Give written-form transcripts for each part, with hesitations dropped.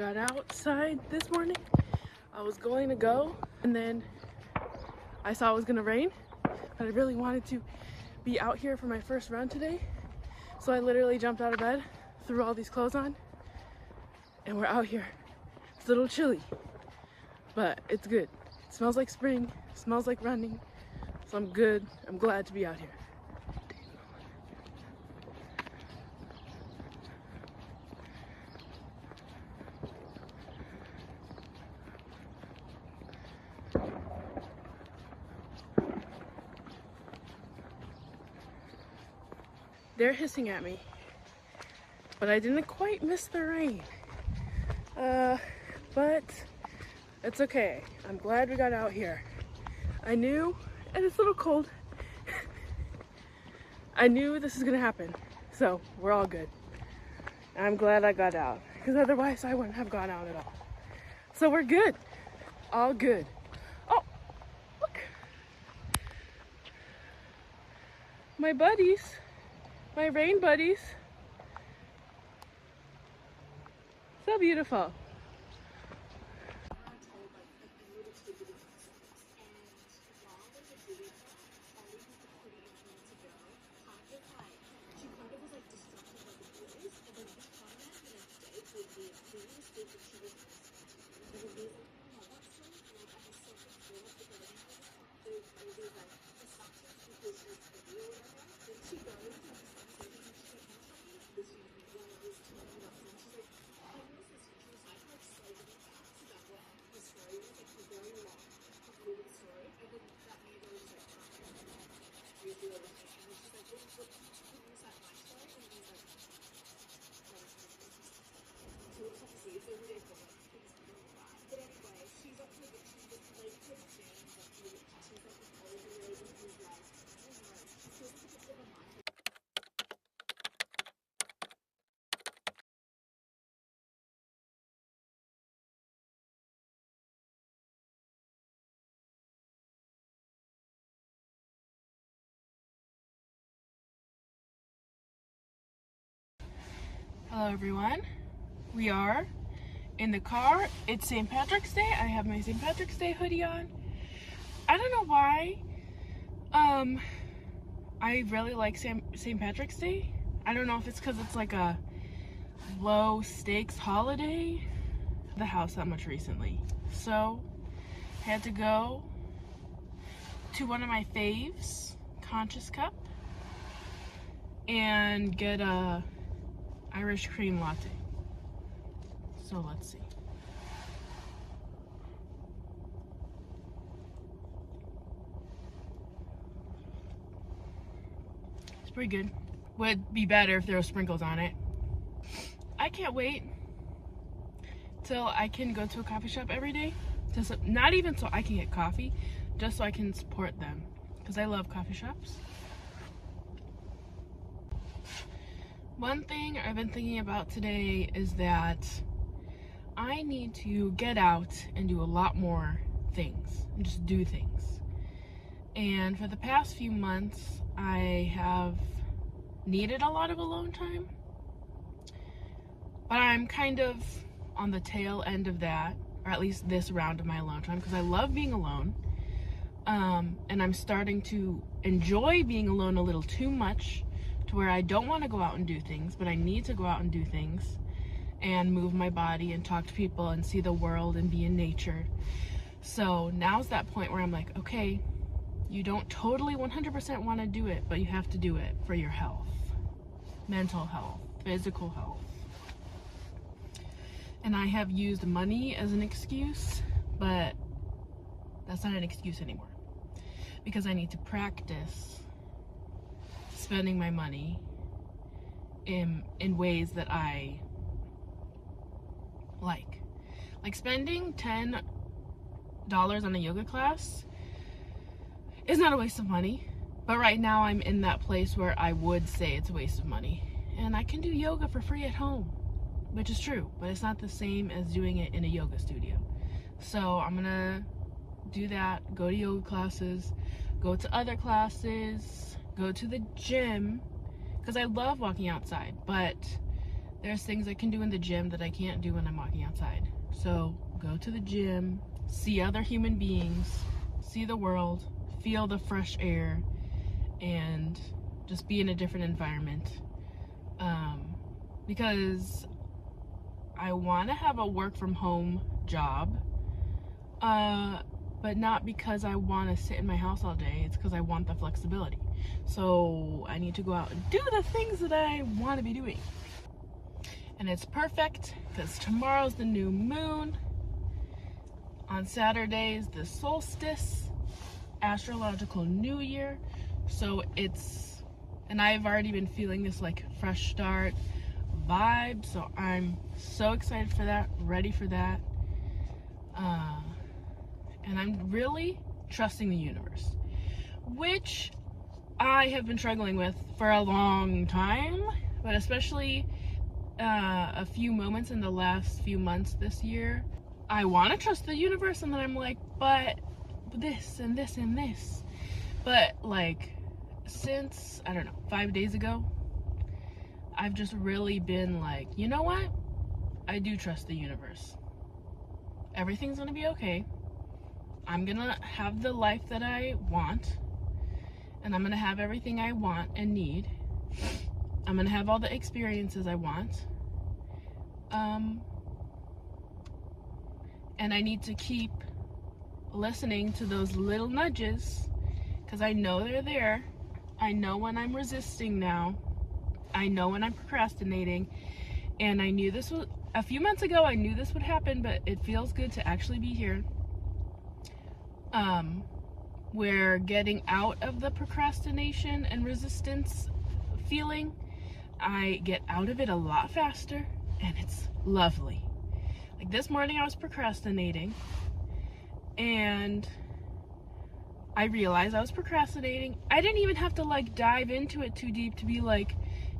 got outside this morning. I was going to go, and then I saw it was gonna rain, but I really wanted to be out here for my first run today. So I literally jumped out of bed, threw all these clothes on, and we're out here. It's a little chilly, but it's good. It smells like spring, it smells like running, so I'm good. I'm glad to be out here. They're hissing at me, but I didn't quite miss the rain. But it's okay. I'm glad we got out here. I knew, and it's a little cold, I knew this was gonna happen, so we're all good. And I'm glad I got out, because otherwise I wouldn't have gone out at all. So we're good, all good. Oh, look, my buddies. My rain buddies. So beautiful. Hello everyone. We are in the car. It's St. Patrick's Day. I have my St. Patrick's Day hoodie on. I don't know why. I really like St. Patrick's Day. I don't know if it's because it's like a low stakes holiday. The house that much recently. So I had to go to one of my faves, Conscious Cup, and get a Irish cream latte. So let's see. It's pretty good. Would be better if there were sprinkles on it. I can't wait till I can go to a coffee shop every day. Just not even so I can get coffee, just so I can support them, because I love coffee shops. One thing I've been thinking about today is that I need to get out and do a lot more things, and just do things. And for the past few months, I have needed a lot of alone time, but I'm kind of on the tail end of that, or at least this round of my alone time, because I love being alone, and I'm starting to enjoy being alone a little too much, to where I don't want to go out and do things, but I need to go out and do things and move my body and talk to people and see the world and be in nature. So now's that point where I'm like, okay, you don't totally 100% want to do it, but you have to do it for your health, mental health, physical health. And I have used money as an excuse, but that's not an excuse anymore, because I need to practice spending my money in ways that I like spending $10 on a yoga class is not a waste of money, but right now I'm in that place where I would say it's a waste of money. And I can do yoga for free at home, which is true, but it's not the same as doing it in a yoga studio. So I'm gonna do that, go to yoga classes, go to other classes, go to the gym, because I love walking outside, but There's things I can do in the gym that I can't do when I'm walking outside. So go to the gym, see other human beings, see the world, feel the fresh air, and just be in a different environment. Because I want to have a work from home job, but not because I want to sit in my house all day. It's because I want the flexibility. So I need to go out and do the things that I want to be doing. And it's perfect because tomorrow's the new moon. On Saturday is the solstice, astrological new year. So and I've already been feeling this like fresh start vibe. So I'm so excited for that, ready for that. And I'm really trusting the universe, which I have been struggling with for a long time, but especially a few moments in the last few months this year. I want to trust the universe, and then I'm like, but this and this and this. But like since, I don't know, 5 days ago, I've just really been like, you know what? I do trust the universe. Everything's gonna be okay. I'm gonna have the life that I want, and I'm gonna have everything I want and need. I'm gonna have all the experiences I want. And I need to keep listening to those little nudges, because I know they're there. I know when I'm resisting now. I know when I'm procrastinating. And I knew this was, a few months ago, I knew this would happen, but it feels good to actually be here. We're getting out of the procrastination and resistance feeling. I get out of it a lot faster, and it's lovely. Like this morning I was procrastinating, and I realized I was procrastinating. I didn't even have to like dive into it too deep to be like,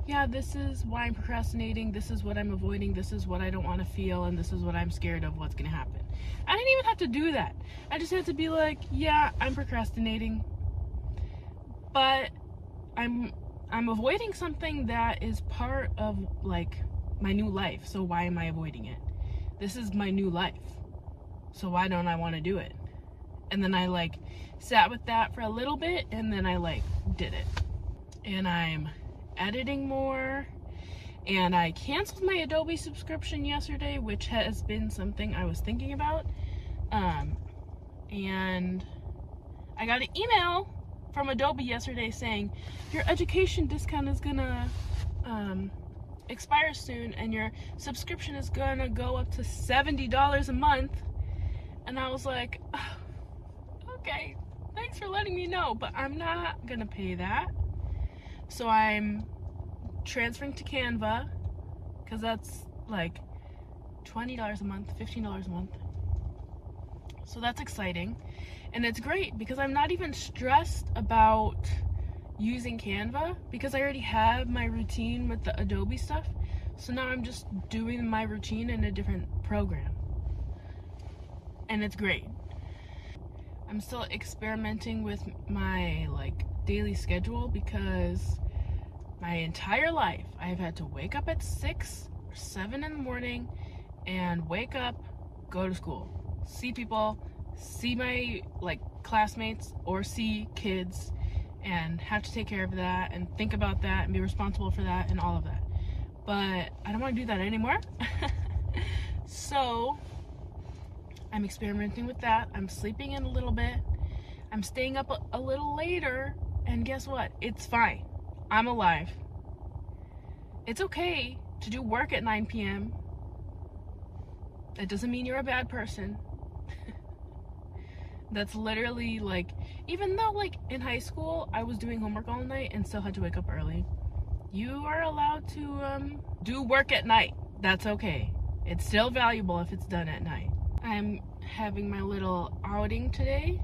yeah, this is why I'm procrastinating, this is what I'm avoiding, this is what I don't want to feel, and this is what I'm scared of what's gonna happen. I didn't even have to do that. I just had to be like, yeah, I'm procrastinating, but I'm avoiding something that is part of like my new life. So why am I avoiding it? This is my new life. So why don't I want to do it? And then I like sat with that for a little bit, and then I like did it. And I'm editing more, and I canceled my Adobe subscription yesterday, which has been something I was thinking about. And I got an email from Adobe yesterday saying your education discount is gonna expire soon, and your subscription is gonna go up to $70 a month. And I was like, oh, okay, thanks for letting me know, but I'm not gonna pay that. So I'm transferring to Canva, because that's like $20 a month, $15 a month. So that's exciting. And it's great because I'm not even stressed about using Canva, because I already have my routine with the Adobe stuff. So now I'm just doing my routine in a different program. And it's great. I'm still experimenting with my like daily schedule, because my entire life I've had to wake up at 6 or 7 in the morning and wake up, go to school, see people, see my like classmates or see kids, and have to take care of that and think about that and be responsible for that and all of that. But I don't want to do that anymore. So I'm experimenting with that. I'm sleeping in a little bit. I'm staying up a little later, and guess what? It's fine. I'm alive. It's okay to do work at 9 p.m. That doesn't mean you're a bad person. That's literally like, even though like in high school I was doing homework all night and still had to wake up early, you are allowed to do work at night. That's okay. It's still valuable if it's done at night. I'm having my little outing today,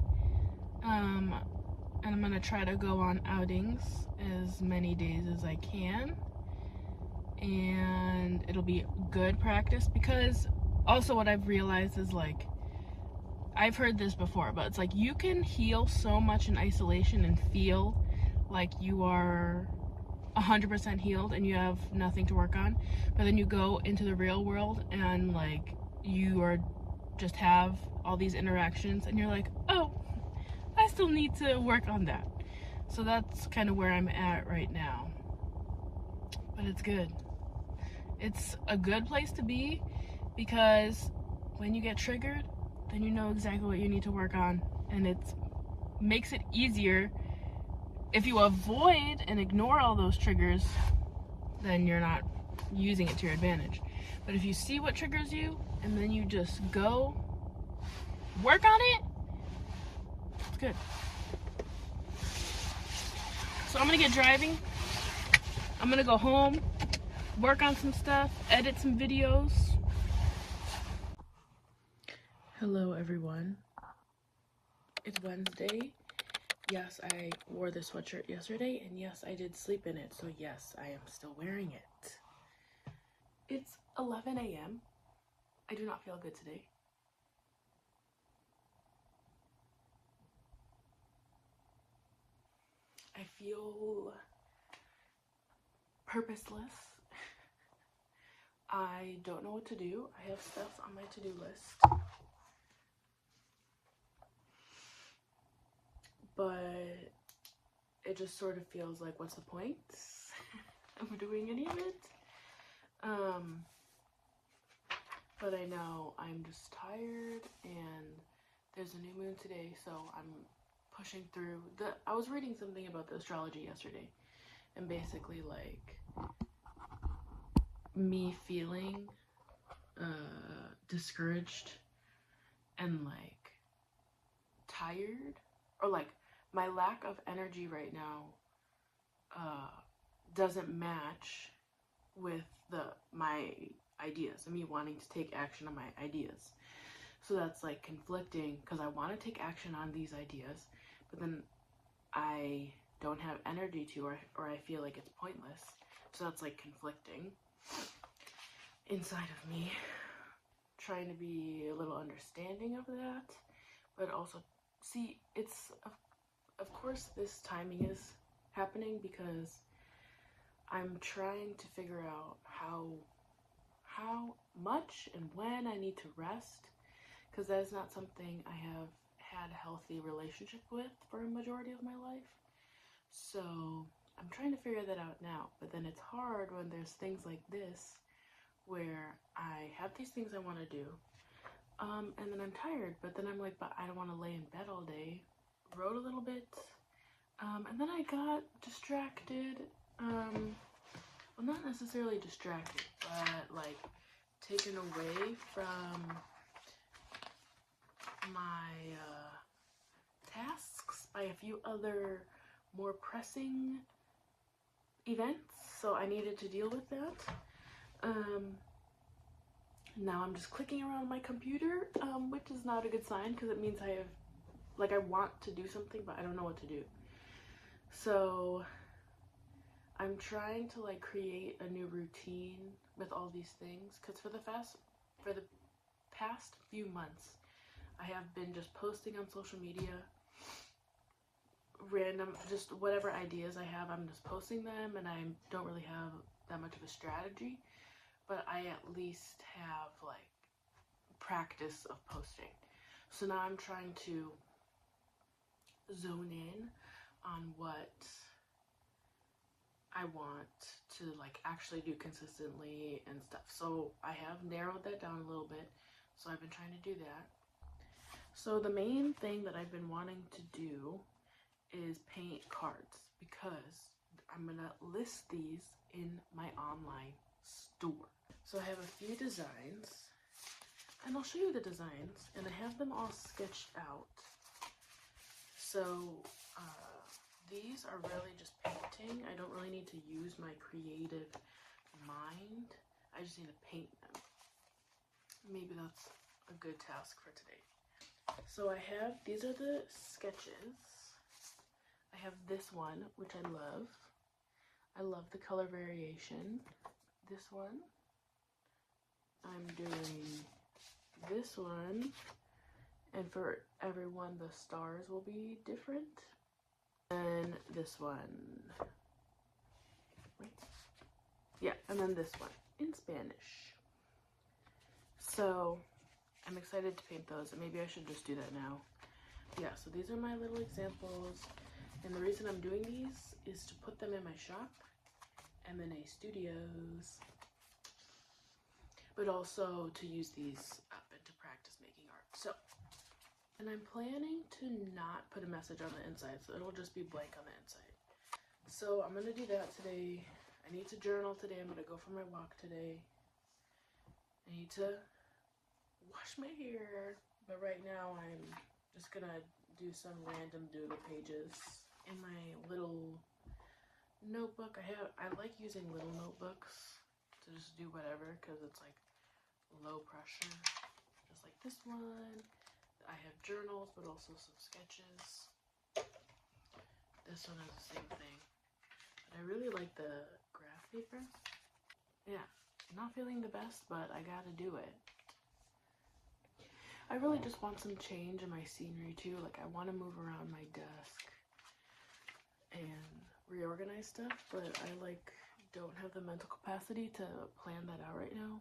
and I'm gonna try to go on outings as many days as I can, and it'll be good practice, because also what I've realized is like, I've heard this before, but it's like you can heal so much in isolation and feel like you are 100% healed and you have nothing to work on, but then you go into the real world and like you are just have all these interactions and you're like, oh, I still need to work on that. So that's kind of where I'm at right now, but it's good. It's a good place to be because when you get triggered, then you know exactly what you need to work on, and it makes it easier. If you avoid and ignore all those triggers, then you're not using it to your advantage. But if you see what triggers you and then you just go work on it, it's good. So I'm gonna get driving. I'm gonna go home, work on some stuff, edit some videos. Hello everyone. It's Wednesday. Yes, I wore this sweatshirt yesterday, and yes, I did sleep in it, so yes, I am still wearing it. It's 11 a.m. I do not feel good today. I feel purposeless. I don't know what to do. I have stuff on my to-do list, but it just sort of feels like, what's the point of doing any of it? But I know I'm just tired, and there's a new moon today, so I'm pushing through. I was reading something about the astrology yesterday, and basically like me feeling discouraged and like tired, or like my lack of energy right now doesn't match with my ideas and me wanting to take action on my ideas. So that's like conflicting, because I want to take action on these ideas, but then I don't have energy to, or I feel like it's pointless. So that's like conflicting inside of me, trying to be a little understanding of that, but also see, it's of course this timing is happening because I'm trying to figure out how much and when I need to rest, because that is not something I have had a healthy relationship with for a majority of my life. So I'm trying to figure that out now, but then it's hard when there's things like this where I have these things I want to do, and then I'm tired, but then I'm like, but I don't want to lay in bed all day. Wrote a little bit, and then I got distracted, well, not necessarily distracted, but like taken away from my tasks by a few other more pressing events, so I needed to deal with that. Now I'm just clicking around my computer, which is not a good sign, because it means I want to do something, but I don't know what to do. So I'm trying to like create a new routine with all these things, because for the past few months I have been just posting on social media random, just whatever ideas I have, I'm just posting them, and I don't really have that much of a strategy, but I at least have like practice of posting. So now I'm trying to zone in on what I want to like actually do consistently and stuff. So I have narrowed that down a little bit, so I've been trying to do that. So the main thing that I've been wanting to do is paint cards, because I'm gonna list these in my online store. So I have a few designs, and I'll show you the designs, and I have them all sketched out. So these are really just painting. I don't really need to use my creative mind. I just need to paint them. Maybe that's a good task for today. So I have, these are the sketches. I have this one, which I love. I love the color variation. This one. I'm doing this one. And for everyone, the stars will be different. And this one. right? Yeah, and then this one in Spanish. So I'm excited to paint those, and maybe I should just do that now. Yeah, so these are my little examples, and the reason I'm doing these is to put them in my shop, mnastudios, but also to use these up and to practice making art. So, and I'm planning to not put a message on the inside, so it'll just be blank on the inside. So I'm gonna do that today. I need to journal today. I'm gonna go for my walk today. I need to wash my hair, but right now I'm just gonna do some random doodle pages in my little notebook. I like using little notebooks to just do whatever because it's like low pressure, just like this one. I have journals, but also some sketches. This one is the same thing. But I really like the graph paper. Yeah, not feeling the best, but I gotta do it. I really just want some change in my scenery too. Like I want to move around my desk and reorganize stuff, but I like don't have the mental capacity to plan that out right now.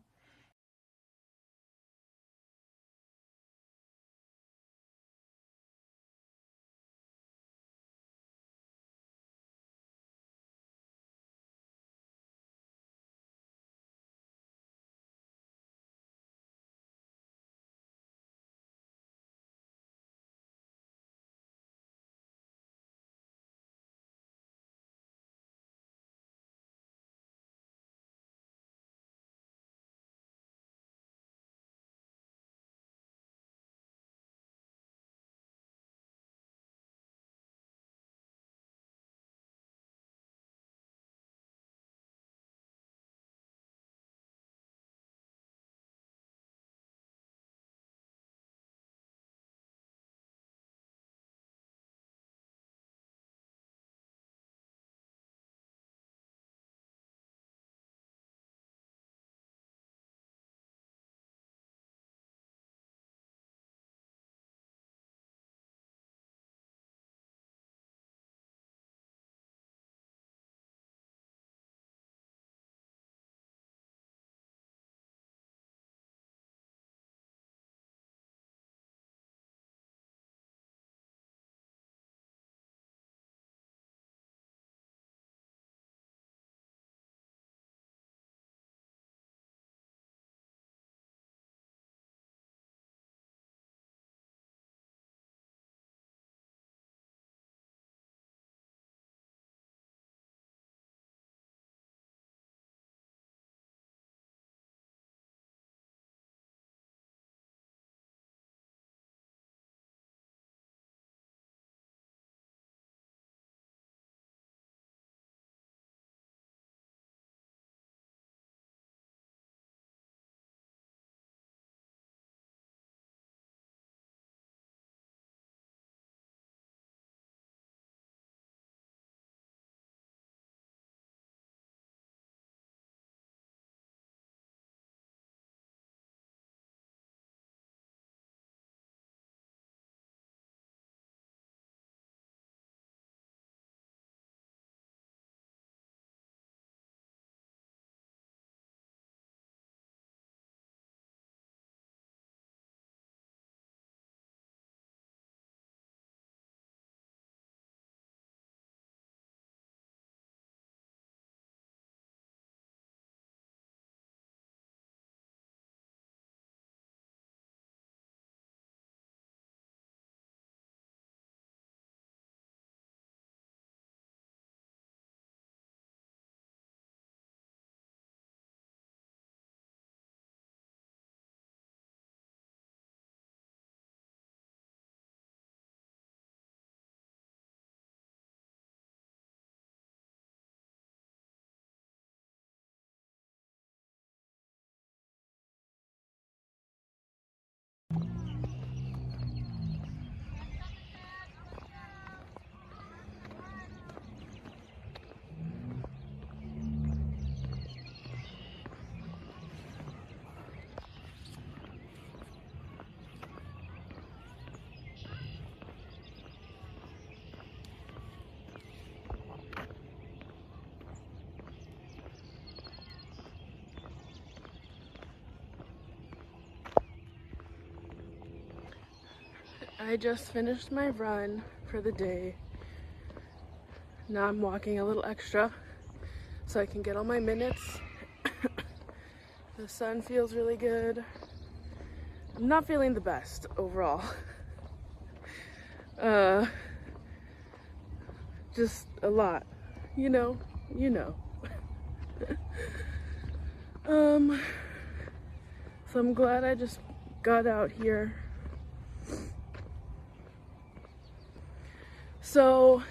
I just finished my run for the day. Now I'm walking a little extra so I can get all my minutes. The sun feels really good. I'm not feeling the best overall. Just a lot, you know. So I'm glad I just got out here. So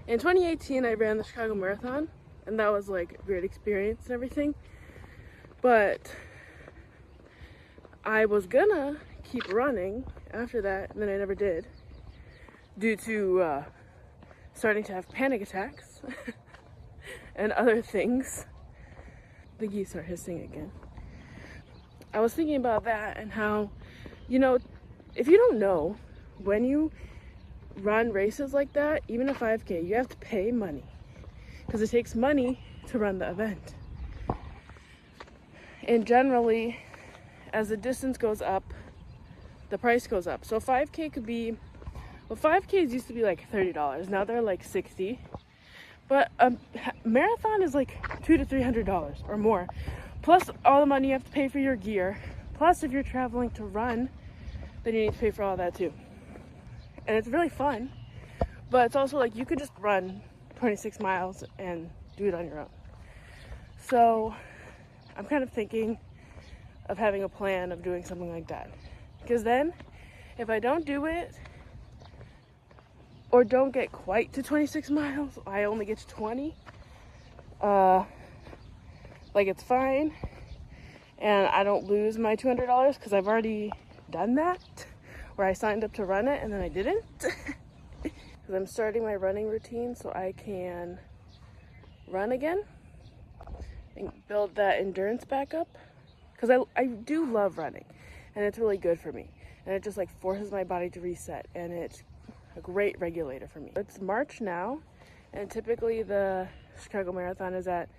in 2018 I ran the Chicago Marathon, and that was like a great experience and everything, but I was gonna keep running after that, and then I never did due to starting to have panic attacks and other things. The geese are hissing again. I was thinking about that and how, you know, if you don't know, when you run races like that, even a 5K, you have to pay money because it takes money to run the event. And generally, as the distance goes up, the price goes up. So 5K could be, well, 5Ks used to be like $30. Now they're like $60. But a marathon is like $200 to $300 or more. Plus all the money you have to pay for your gear. Plus if you're traveling to run, then you need to pay for all that too. And it's really fun. But it's also like you could just run 26 miles and do it on your own. So I'm kind of thinking of having a plan of doing something like that. Because then if I don't do it, or don't get quite to 26 miles, I only get to 20, like it's fine, and I don't lose my $200 because I've already done that, where I signed up to run it and then I didn't. Because I'm starting my running routine so I can run again and build that endurance back up, because I do love running and it's really good for me, and it just like forces my body to reset, and it's a great regulator for me. It's March now, and typically the Chicago Marathon is at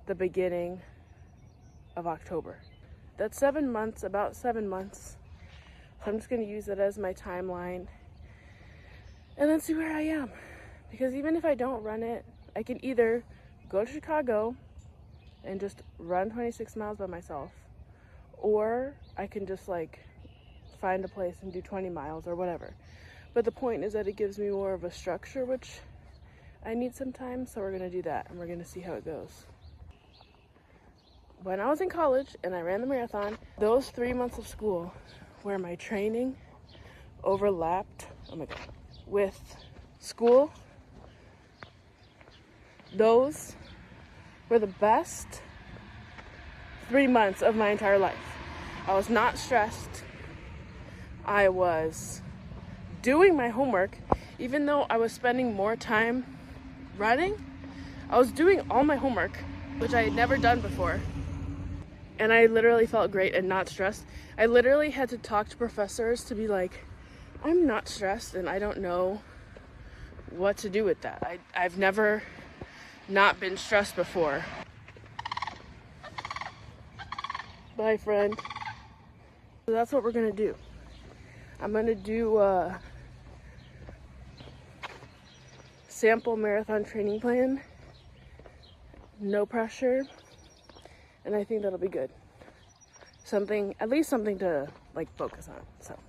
the beginning of October. That's 7 months, about 7 months. So I'm just going to use it as my timeline and then see where I am. Because even if I don't run it, I can either go to Chicago and just run 26 miles by myself, or I can just like find a place and do 20 miles or whatever. But the point is that it gives me more of a structure, which I need sometimes, so we're gonna do that and we're gonna see how it goes. When I was in college and I ran the marathon, those 3 months of school where my training overlapped, oh my God, with school, those were the best 3 months of my entire life. I was not stressed. I was doing my homework. Even though I was spending more time running, I was doing all my homework, which I had never done before. And I literally felt great and not stressed. I literally had to talk to professors to be like, I'm not stressed and I don't know what to do with that. I've never not been stressed before. Bye, friend. So that's what we're gonna do. I'm gonna do a sample marathon training plan, no pressure, and I think that'll be good. Something, at least something to like focus on, so.